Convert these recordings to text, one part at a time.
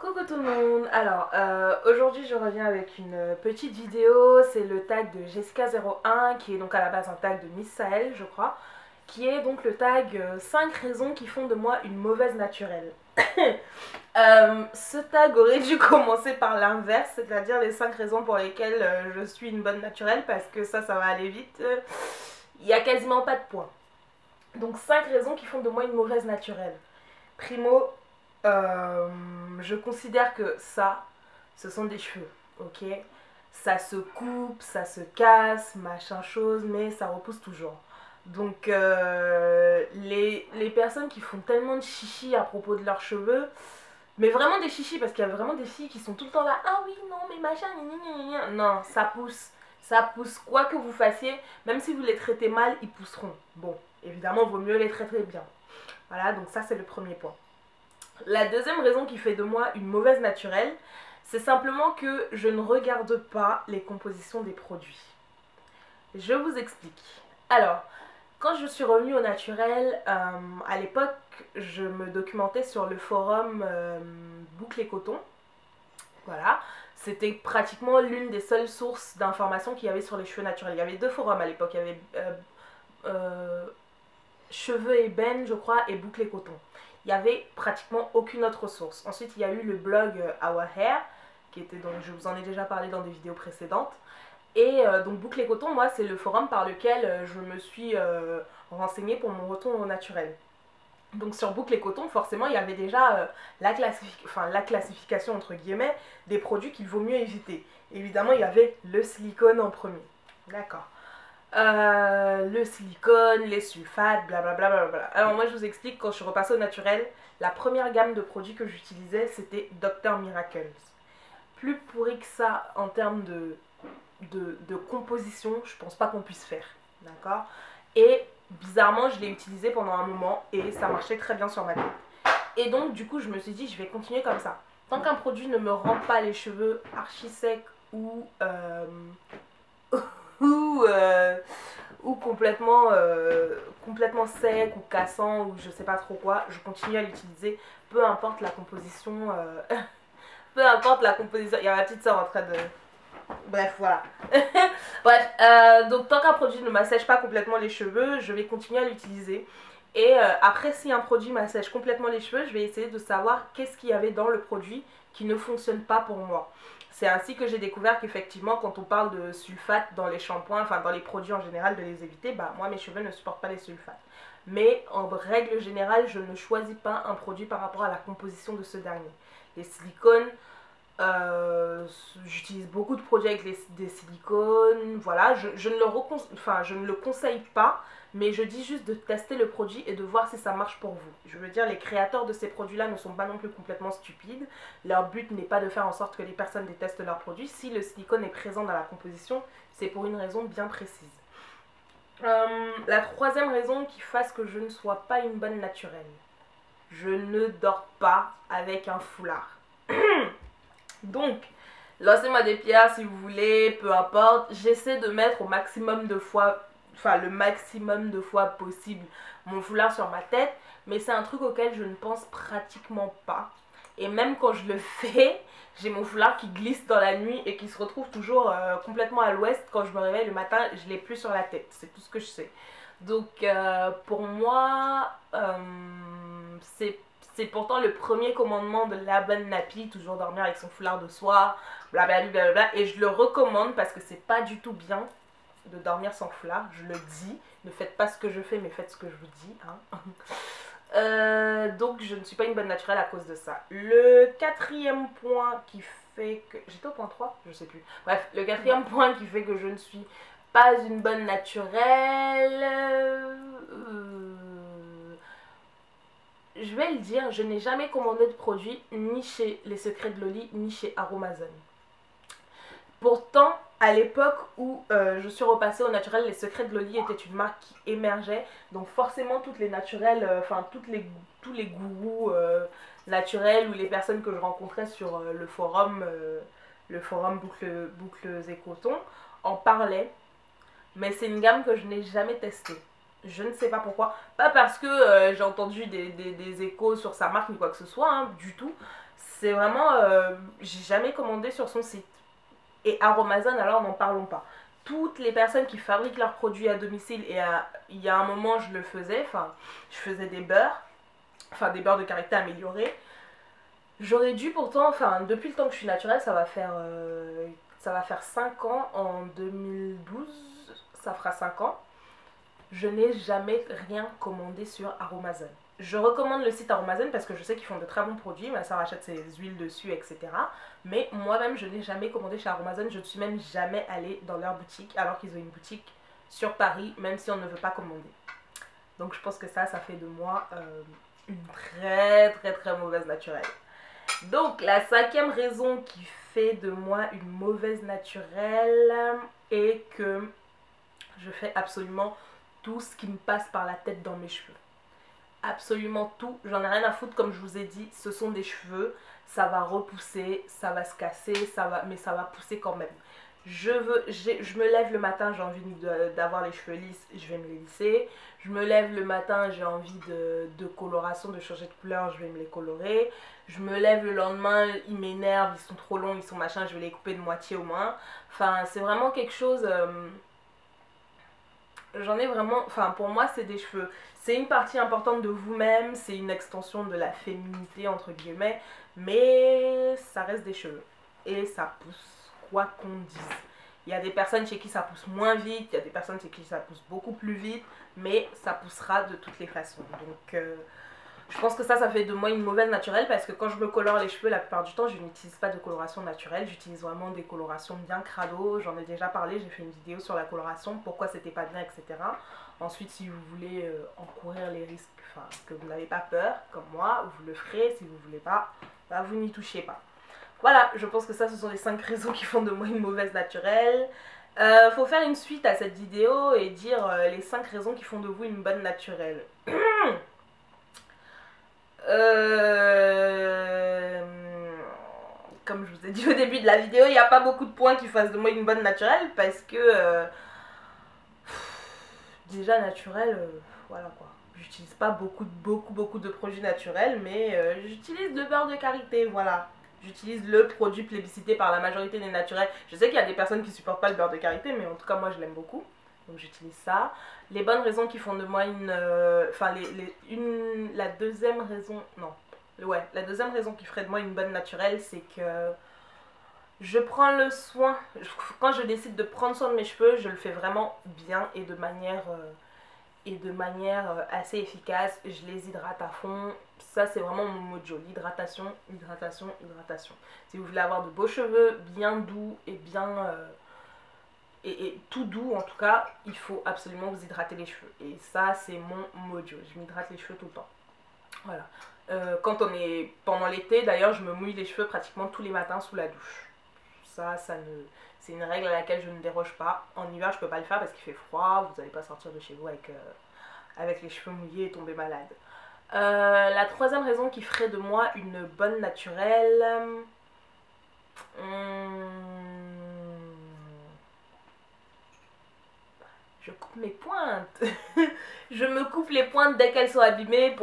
Coucou tout le monde. Alors aujourd'hui je reviens avec une petite vidéo. C'est le tag de Jessica01 qui est donc à la base un tag de Miss Sahel je crois, qui est donc le tag 5 raisons qui font de moi une mauvaise naturelle. Ce tag aurait dû commencer par l'inverse, c'est-à-dire les 5 raisons pour lesquelles je suis une bonne naturelle, parce que ça va aller vite. Il n'y a quasiment pas de points. Donc 5 raisons qui font de moi une mauvaise naturelle. Primo, je considère que ça, ce sont des cheveux, ok? Ça se coupe, ça se casse, machin chose, mais ça repousse toujours. Donc les personnes qui font tellement de chichi à propos de leurs cheveux, mais vraiment des chichis, parce qu'il y a vraiment des filles qui sont tout le temps là, ah oui, non, mais machin, non, ça pousse, quoi que vous fassiez, même si vous les traitez mal, ils pousseront. Bon, évidemment, il vaut mieux les traiter bien. Voilà, donc ça c'est le premier point. La deuxième raison qui fait de moi une mauvaise naturelle, c'est simplement que je ne regarde pas les compositions des produits. Je vous explique. Alors, quand je suis revenue au naturel, à l'époque, je me documentais sur le forum Boucle et Coton. Voilà, c'était pratiquement l'une des seules sources d'informations qu'il y avait sur les cheveux naturels. Il y avait deux forums à l'époque, il y avait Cheveux Ébène, je crois, et Boucle et Coton. Il n'y avait pratiquement aucune autre source. Ensuite, il y a eu le blog Our Hair, qui était donc, je vous en ai déjà parlé dans des vidéos précédentes. Et donc Boucle et Coton, moi, c'est le forum par lequel je me suis renseignée pour mon retour au naturel. Donc sur Boucle et Coton, forcément, il y avait déjà la classification, entre guillemets, des produits qu'il vaut mieux éviter. Évidemment, il y avait le silicone en premier. D'accord. Le silicone, les sulfates, blablabla. Alors moi je vous explique, quand je suis repassée au naturel, la première gamme de produits que j'utilisais c'était Dr Miracles. Plus pourri que ça en termes de composition, je pense pas qu'on puisse faire. D'accord. Et bizarrement je l'ai utilisé pendant un moment et ça marchait très bien sur ma tête. Et donc du coup je me suis dit je vais continuer comme ça. Tant qu'un produit ne me rend pas les cheveux archi secs ou ou complètement sec ou cassant ou je sais pas trop quoi, je continue à l'utiliser, peu importe la composition, peu importe la composition. Il y a ma petite soeur en train de... Bref, voilà. Bref, donc tant qu'un produit ne m'assèche pas complètement les cheveux, je vais continuer à l'utiliser. Et après, si un produit m'assèche complètement les cheveux, je vais essayer de savoir qu'est-ce qu'il y avait dans le produit qui ne fonctionne pas pour moi. C'est ainsi que j'ai découvert qu'effectivement, quand on parle de sulfate dans les shampoings, enfin dans les produits en général, de les éviter, bah moi mes cheveux ne supportent pas les sulfates. Mais en règle générale, je ne choisis pas un produit par rapport à la composition de ce dernier. Les silicones, j'utilise beaucoup de produits avec des silicones, voilà, je ne le conseille pas, mais je dis juste de tester le produit et de voir si ça marche pour vous. Je veux dire, les créateurs de ces produits-là ne sont pas non plus complètement stupides. Leur but n'est pas de faire en sorte que les personnes détestent leurs produits. Si le silicone est présent dans la composition, c'est pour une raison bien précise. La troisième raison qui fasse que je ne sois pas une bonne naturelle. Je ne dors pas avec un foulard. Donc, lancez-moi des pierres si vous voulez, peu importe. J'essaie de mettre au maximum de fois, le maximum de fois possible mon foulard sur ma tête. Mais c'est un truc auquel je ne pense pratiquement pas. Et même quand je le fais, j'ai mon foulard qui glisse dans la nuit et qui se retrouve toujours complètement à l'ouest. Quand je me réveille le matin, je ne l'ai plus sur la tête. C'est tout ce que je sais. Donc, pour moi, c'est pourtant le premier commandement de la bonne nappie, toujours dormir avec son foulard de soie, blablabla. Et je le recommande parce que c'est pas du tout bien de dormir sans foulard, je le dis. Ne faites pas ce que je fais, mais faites ce que je vous dis. Hein. Donc je ne suis pas une bonne naturelle à cause de ça. Le quatrième point qui fait que... J'étais au point 3, je sais plus. Bref, le quatrième point qui fait que je ne suis pas une bonne naturelle... je vais le dire, je n'ai jamais commandé de produit ni chez Les Secrets de Loli ni chez Aromazone. Pourtant, à l'époque où je suis repassée au naturel, Les Secrets de Loli était une marque qui émergeait. Donc forcément, toutes les naturelles, tous les gourous naturels ou les personnes que je rencontrais sur le forum Boucles et Coton en parlaient. Mais c'est une gamme que je n'ai jamais testée. Je ne sais pas pourquoi. Pas parce que j'ai entendu des échos sur sa marque ni quoi que ce soit, hein, du tout. C'est vraiment, j'ai jamais commandé sur son site. Et Aromazone, alors n'en parlons pas. Toutes les personnes qui fabriquent leurs produits à domicile, et il y a un moment je le faisais, enfin je faisais des beurres, enfin des beurres de karité améliorés. J'aurais dû pourtant, enfin depuis le temps que je suis naturelle, ça va faire 5 ans, en 2012, ça fera 5 ans. Je n'ai jamais rien commandé sur Aromazone. Je recommande le site Aromazone parce que je sais qu'ils font de très bons produits, ma soeur achète ses huiles dessus, etc. Mais moi-même, je n'ai jamais commandé chez Aromazone, je ne suis même jamais allée dans leur boutique, alors qu'ils ont une boutique sur Paris, même si on ne veut pas commander. Donc je pense que ça fait de moi une très mauvaise naturelle. Donc la cinquième raison qui fait de moi une mauvaise naturelle est que je fais absolument tout ce qui me passe par la tête dans mes cheveux. Absolument tout, j'en ai rien à foutre, comme je vous ai dit, ce sont des cheveux, ça va repousser, ça va se casser, mais ça va pousser quand même. Je me lève le matin, j'ai envie d'avoir les cheveux lisses, je vais me les lisser. Je me lève le matin, j'ai envie de coloration, de changer de couleur, je vais me les colorer. Je me lève le lendemain, ils m'énervent, ils sont trop longs, ils sont machin, je vais les couper de moitié au moins. Enfin, c'est vraiment quelque chose... j'en ai vraiment... Enfin, pour moi, c'est des cheveux. C'est une partie importante de vous-même, c'est une extension de la féminité, entre guillemets, mais ça reste des cheveux. Et ça pousse, quoi qu'on dise. Il y a des personnes chez qui ça pousse moins vite, il y a des personnes chez qui ça pousse beaucoup plus vite, mais ça poussera de toutes les façons. Donc, je pense que ça fait de moi une mauvaise naturelle parce que quand je me colore les cheveux, la plupart du temps, je n'utilise pas de coloration naturelle. J'utilise vraiment des colorations bien crado. J'en ai déjà parlé, j'ai fait une vidéo sur la coloration, pourquoi c'était pas bien, etc. Ensuite, si vous voulez encourir les risques, enfin, que vous n'avez pas peur, comme moi, vous le ferez. Si vous voulez pas, bah, vous n'y touchez pas. Voilà, je pense que ça, ce sont les 5 raisons qui font de moi une mauvaise naturelle. Faut faire une suite à cette vidéo et dire les 5 raisons qui font de vous une bonne naturelle. Comme je vous ai dit au début de la vidéo, il n'y a pas beaucoup de points qui fassent de moi une bonne naturelle parce que déjà naturelle, voilà quoi. J'utilise pas beaucoup de produits naturels, mais j'utilise le beurre de karité, voilà. J'utilise le produit plébiscité par la majorité des naturels. Je sais qu'il y a des personnes qui supportent pas le beurre de karité, mais en tout cas moi je l'aime beaucoup. Donc j'utilise ça. Les bonnes raisons qui font de moi une... Enfin, la deuxième raison... Non. Ouais, la deuxième raison qui ferait de moi une bonne naturelle, c'est que je prends le soin... Quand je décide de prendre soin de mes cheveux, je le fais vraiment bien et de manière assez efficace. Je les hydrate à fond. Ça, c'est vraiment mon mojo. L'hydratation, hydratation, hydratation. Si vous voulez avoir de beaux cheveux, bien doux et bien... et tout doux en tout cas, il faut absolument vous hydrater les cheveux. Et ça, c'est mon mojo. Je m'hydrate les cheveux tout le temps. Voilà. Quand on est pendant l'été, d'ailleurs, je me mouille les cheveux pratiquement tous les matins sous la douche. C'est une règle à laquelle je ne déroge pas. En hiver, je peux pas le faire parce qu'il fait froid. Vous n'allez pas sortir de chez vous avec les cheveux mouillés et tomber malade. La troisième raison qui ferait de moi une bonne naturelle... je coupe mes pointes. Je me coupe les pointes dès qu'elles sont abîmées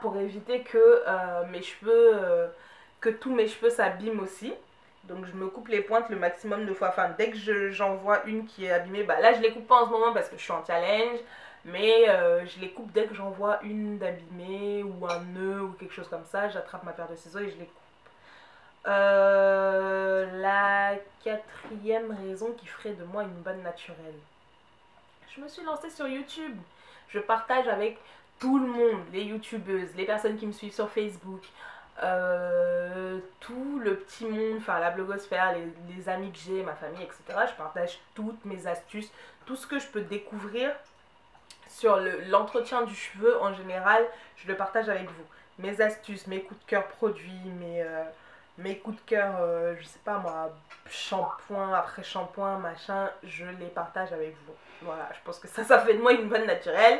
pour éviter que mes cheveux, que tous mes cheveux s'abîment aussi. Donc je me coupe les pointes le maximum de fois. Enfin, dès que j'en vois une qui est abîmée, bah là je les coupe pas en ce moment parce que je suis en challenge. Mais je les coupe dès que j'en vois une d'abîmée ou un nœud ou quelque chose comme ça. J'attrape ma paire de ciseaux et je les coupe. La quatrième raison qui ferait de moi une bonne naturelle. Je me suis lancée sur YouTube. Je partage avec tout le monde, les youtubeuses, les personnes qui me suivent sur Facebook, tout le petit monde, enfin la blogosphère, les amis que j'ai, ma famille, etc. Je partage toutes mes astuces, tout ce que je peux découvrir sur l'entretien du cheveu en général, je le partage avec vous. Mes astuces, mes coups de cœur produits, mes coups de cœur, je sais pas moi, shampoing après shampoing, machin, je les partage avec vous. Voilà, je pense que ça fait de moi une bonne naturelle.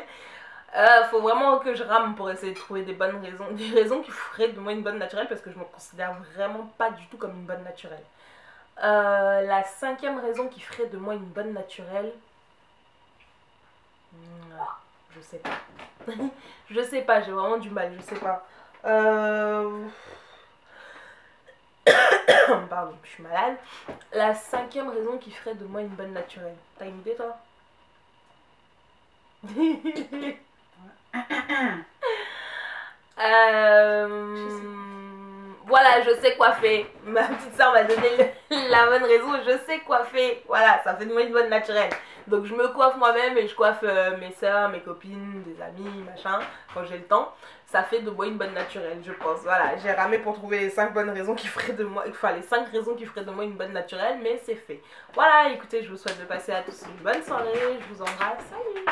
Faut vraiment que je rame pour essayer de trouver des bonnes raisons, des raisons qui feraient de moi une bonne naturelle parce que je me considère vraiment pas du tout comme une bonne naturelle. La cinquième raison qui ferait de moi une bonne naturelle, je sais pas. Je sais pas, j'ai vraiment du mal, je sais pas. Pardon, je suis malade. La 5e raison qui ferait de moi une bonne naturelle. T'as une idée, toi? Voilà, je sais coiffer. Ma petite soeur m'a donné la bonne raison. Je sais coiffer. Voilà, ça fait de moi une bonne naturelle. Donc je me coiffe moi-même et je coiffe mes soeurs, mes copines, des amis, machin, quand j'ai le temps. Ça fait de moi une bonne naturelle, je pense. Voilà, j'ai ramé pour trouver les 5 bonnes raisons qui feraient de moi, enfin les 5 raisons qui feraient de moi une bonne naturelle, mais c'est fait. Voilà, écoutez, je vous souhaite de passer à tous une bonne soirée. Je vous embrasse. Salut!